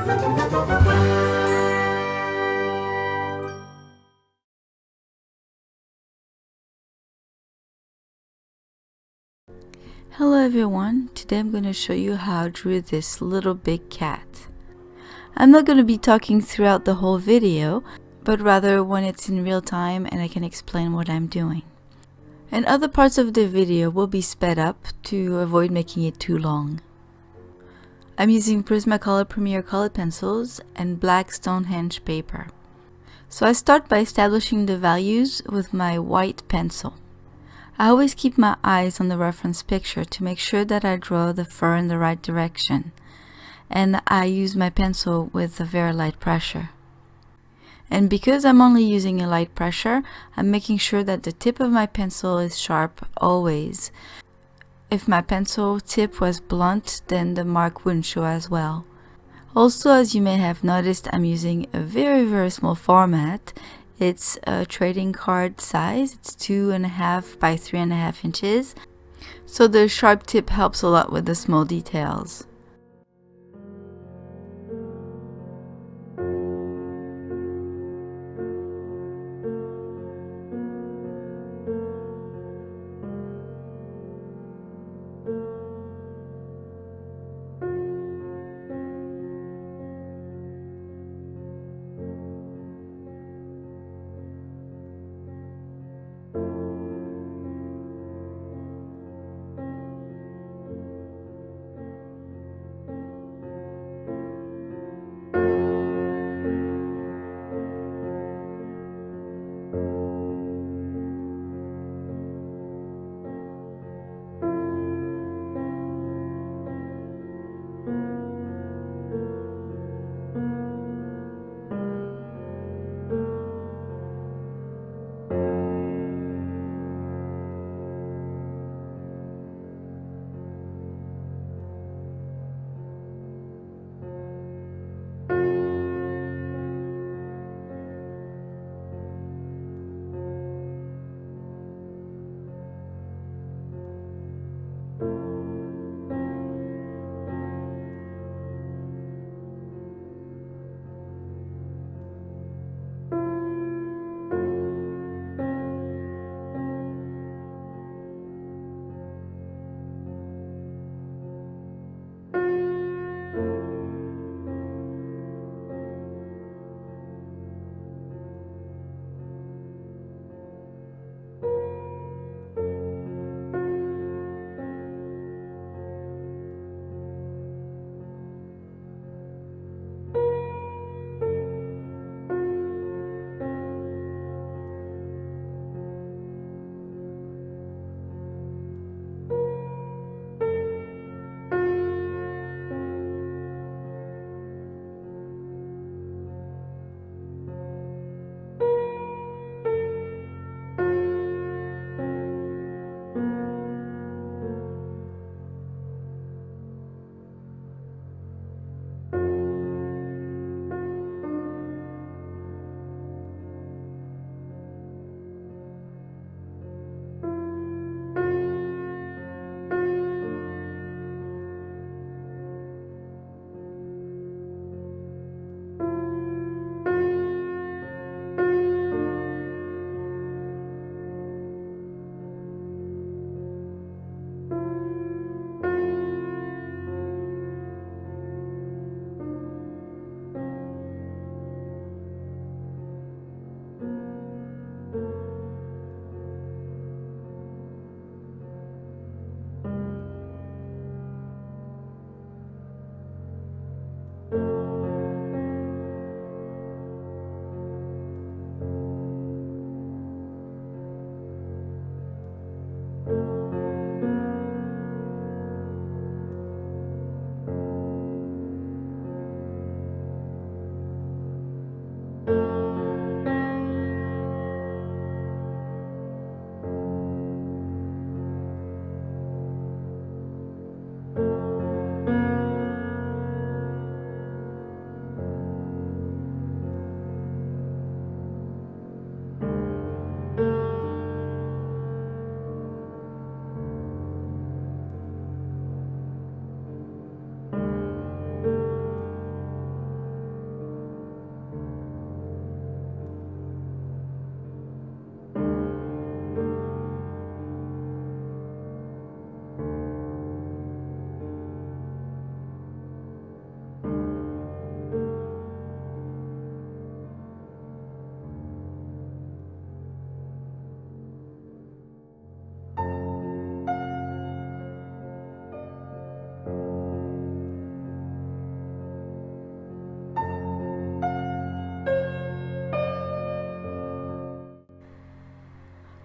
Hello everyone, today I'm going to show you how I drew this little big cat. I'm not going to be talking throughout the whole video, but rather when it's in real time and I can explain what I'm doing. And other parts of the video will be sped up to avoid making it too long. I'm using Prismacolor Premier colored pencils and black Stonehenge paper. So I start by establishing the values with my white pencil. I always keep my eyes on the reference picture to make sure that I draw the fur in the right direction, and I use my pencil with a very light pressure. And because I'm only using a light pressure, I'm making sure that the tip of my pencil is sharp always. If my pencil tip was blunt, then the mark wouldn't show as well. Also, as you may have noticed, I'm using a very small format. It's a trading card size. It's 2.5 by 3.5 inches. So the sharp tip helps a lot with the small details.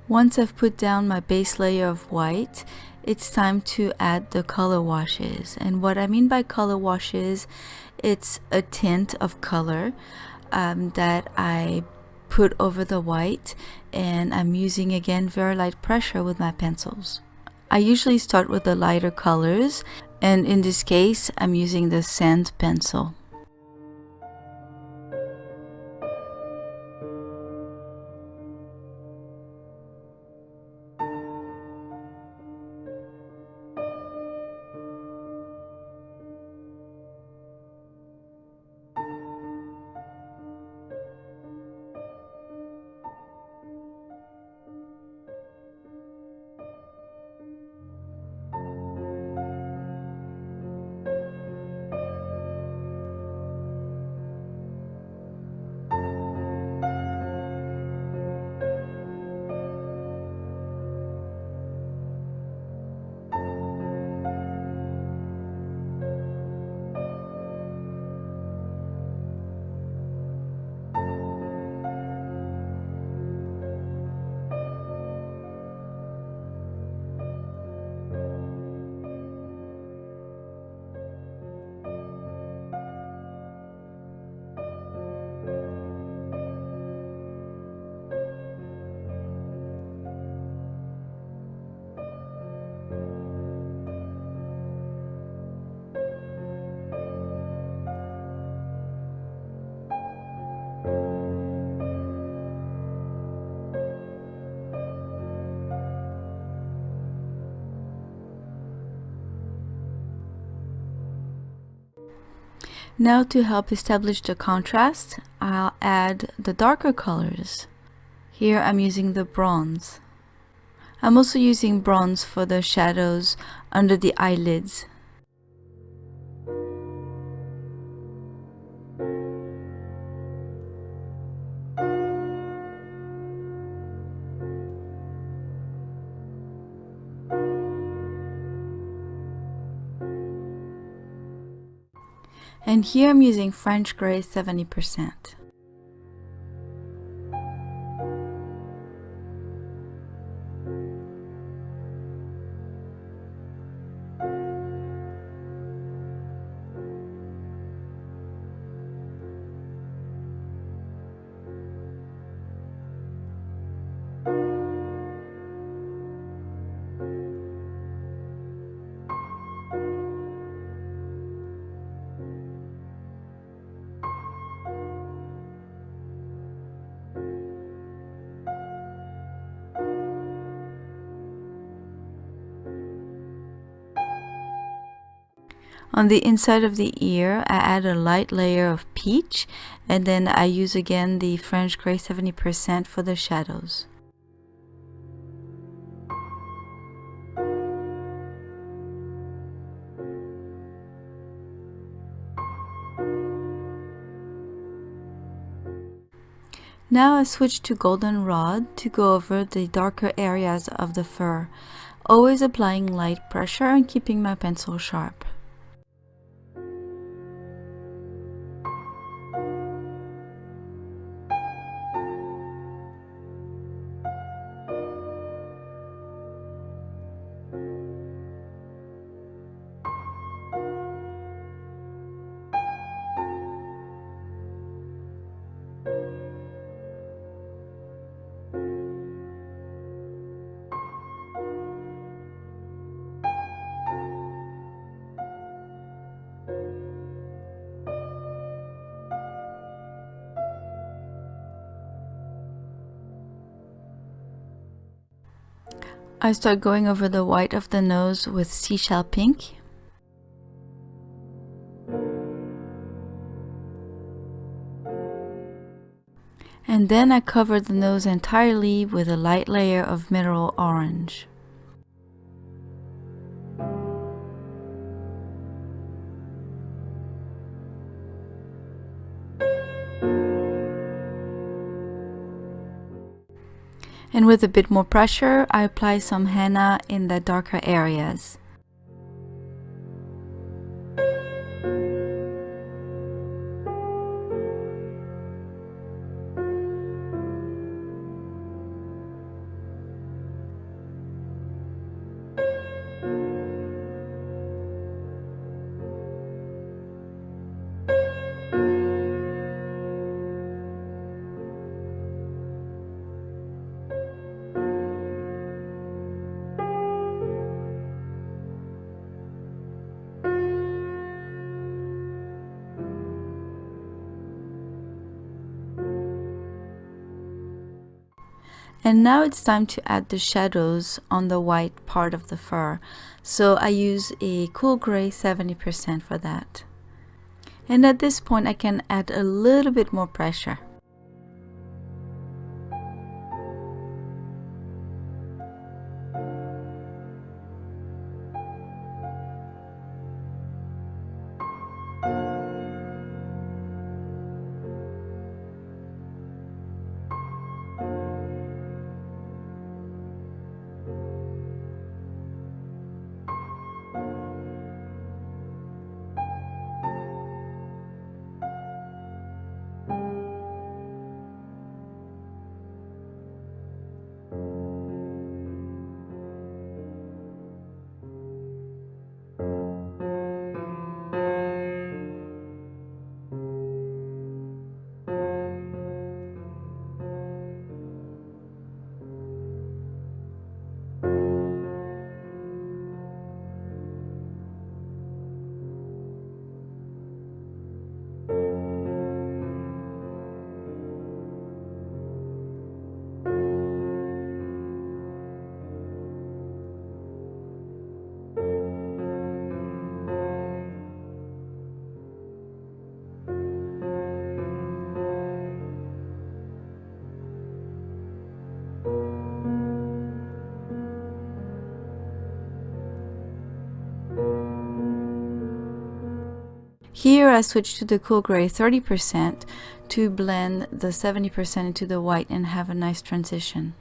Once I've put down my base layer of white, it's time to add the color washes. And what I mean by color washes, it's a tint of color that I put over the white, and I'm using again very light pressure with my pencils. I usually start with the lighter colors, and in this case I'm using the sand pencil. Now to help establish the contrast, I'll add the darker colors. Here I'm using the bronze. I'm also using bronze for the shadows under the eyelids. And here I'm using French Gray 70%. On the inside of the ear, I add a light layer of peach, and then I use again the French Gray 70% for the shadows. Now I switch to Goldenrod to go over the darker areas of the fur, always applying light pressure and keeping my pencil sharp. I start going over the white of the nose with seashell pink. And then I cover the nose entirely with a light layer of mineral orange. And with a bit more pressure, I apply some henna in the darker areas. And now it's time to add the shadows on the white part of the fur. So I use a cool gray 70% for that. And at this point I can add a little bit more pressure. Here I switch to the cool gray 30% to blend the 70% into the white and have a nice transition.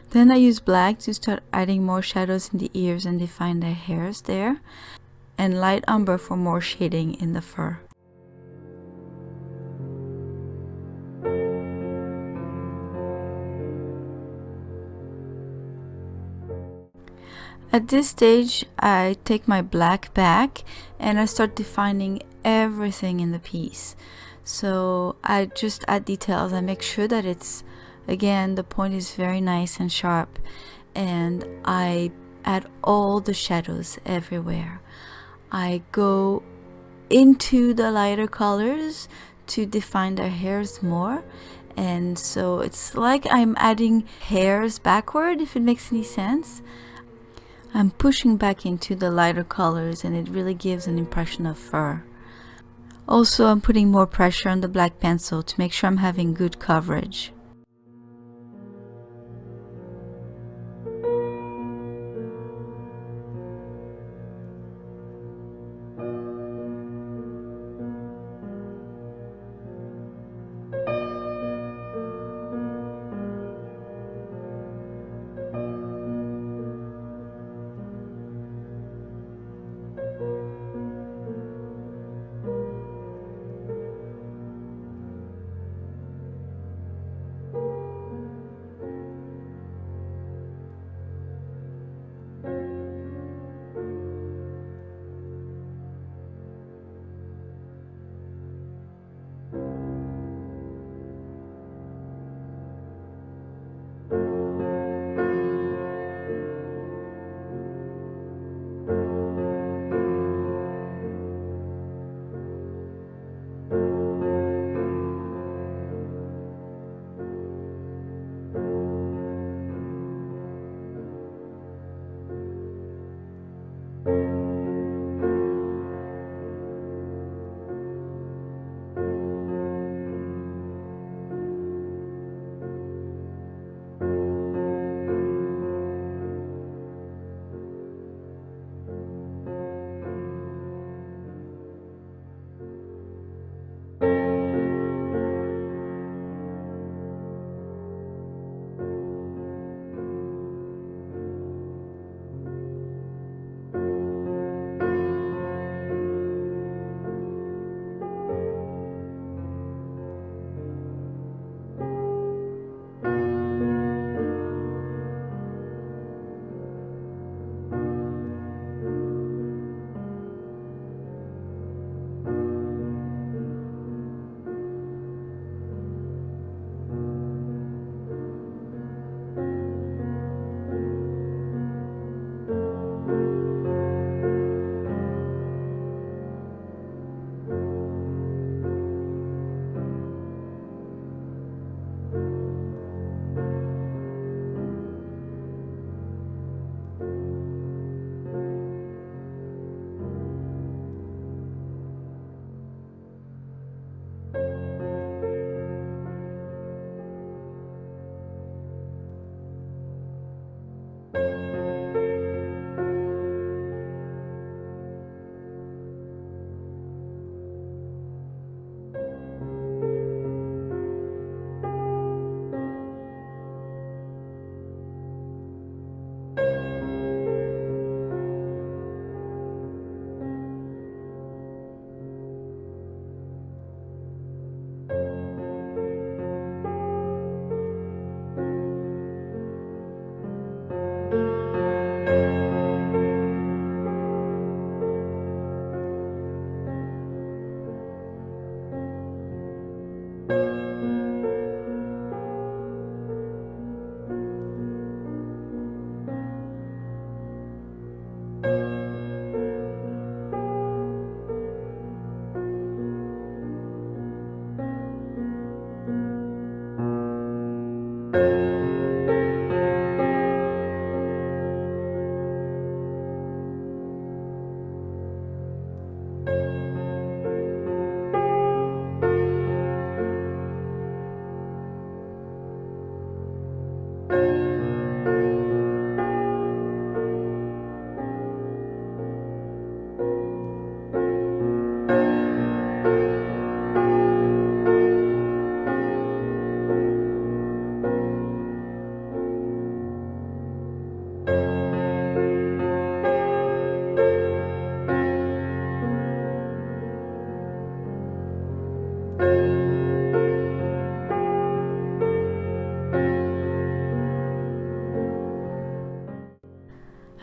Then I use black to start adding more shadows in the ears and define the hairs there, and light umber for more shading in the fur. At this stage, I take my black back and I start defining everything in the piece. So I just add details. I make sure that it's, again, the point is very nice and sharp, and I add all the shadows everywhere. I go into the lighter colors to define the hairs more, and so it's like I'm adding hairs backward, if it makes any sense. I'm pushing back into the lighter colors and it really gives an impression of fur. Also, I'm putting more pressure on the black pencil to make sure I'm having good coverage.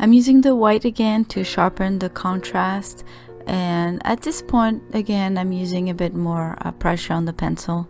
I'm using the white again to sharpen the contrast, and at this point again I'm using a bit more pressure on the pencil.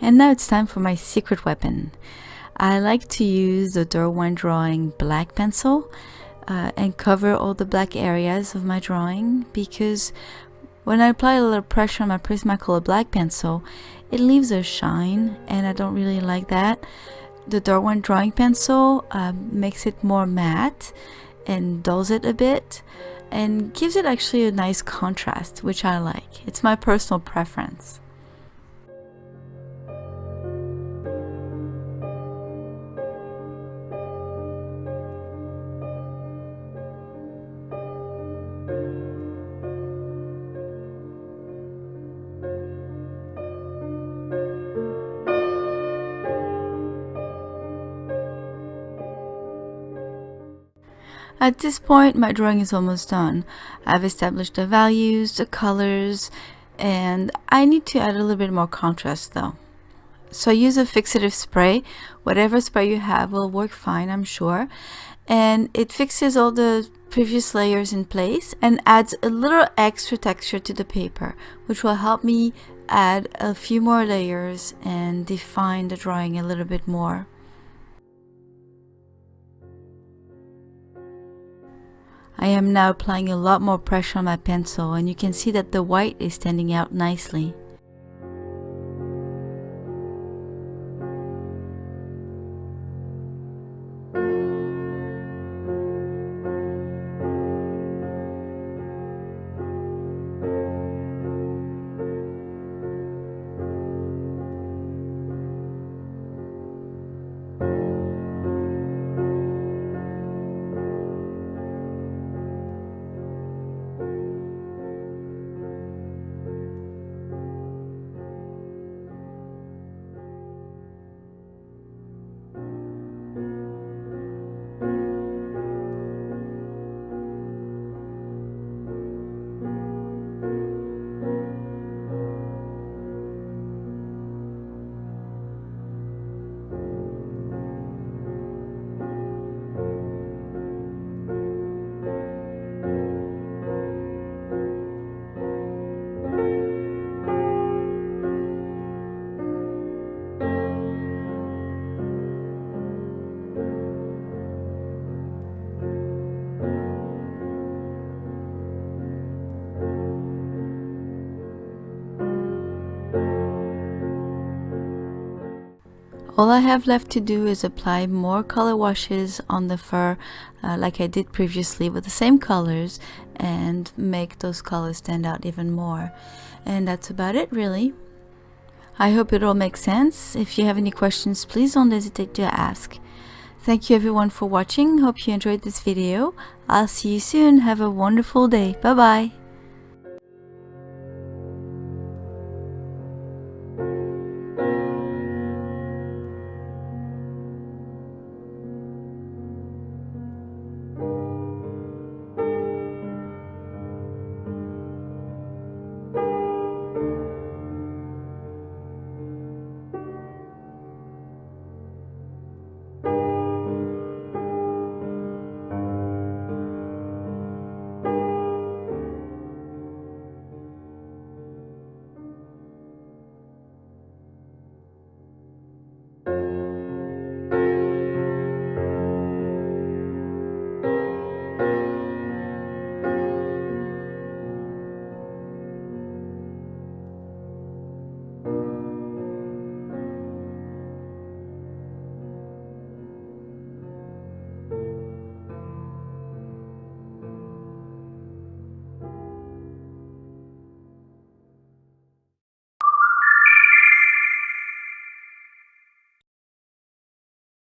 And now it's time for my secret weapon. I like to use the Derwent Drawing black pencil and cover all the black areas of my drawing, because when I apply a little pressure on my Prismacolor black pencil, it leaves a shine, and I don't really like that. The Derwent Drawing pencil makes it more matte and dulls it a bit and gives it actually a nice contrast, which I like. It's my personal preference. At this point, my drawing is almost done. I've established the values, the colors, and I need to add a little bit more contrast though. So I use a fixative spray. Whatever spray you have will work fine, I'm sure. And it fixes all the previous layers in place and adds a little extra texture to the paper, which will help me add a few more layers and define the drawing a little bit more. I am now applying a lot more pressure on my pencil, and you can see that the white is standing out nicely. All I have left to do is apply more color washes on the fur like I did previously with the same colors, and make those colors stand out even more. And that's about it really. I hope it all makes sense. If you have any questions, please don't hesitate to ask. Thank you everyone for watching. Hope you enjoyed this video. I'll see you soon. Have a wonderful day. Bye bye.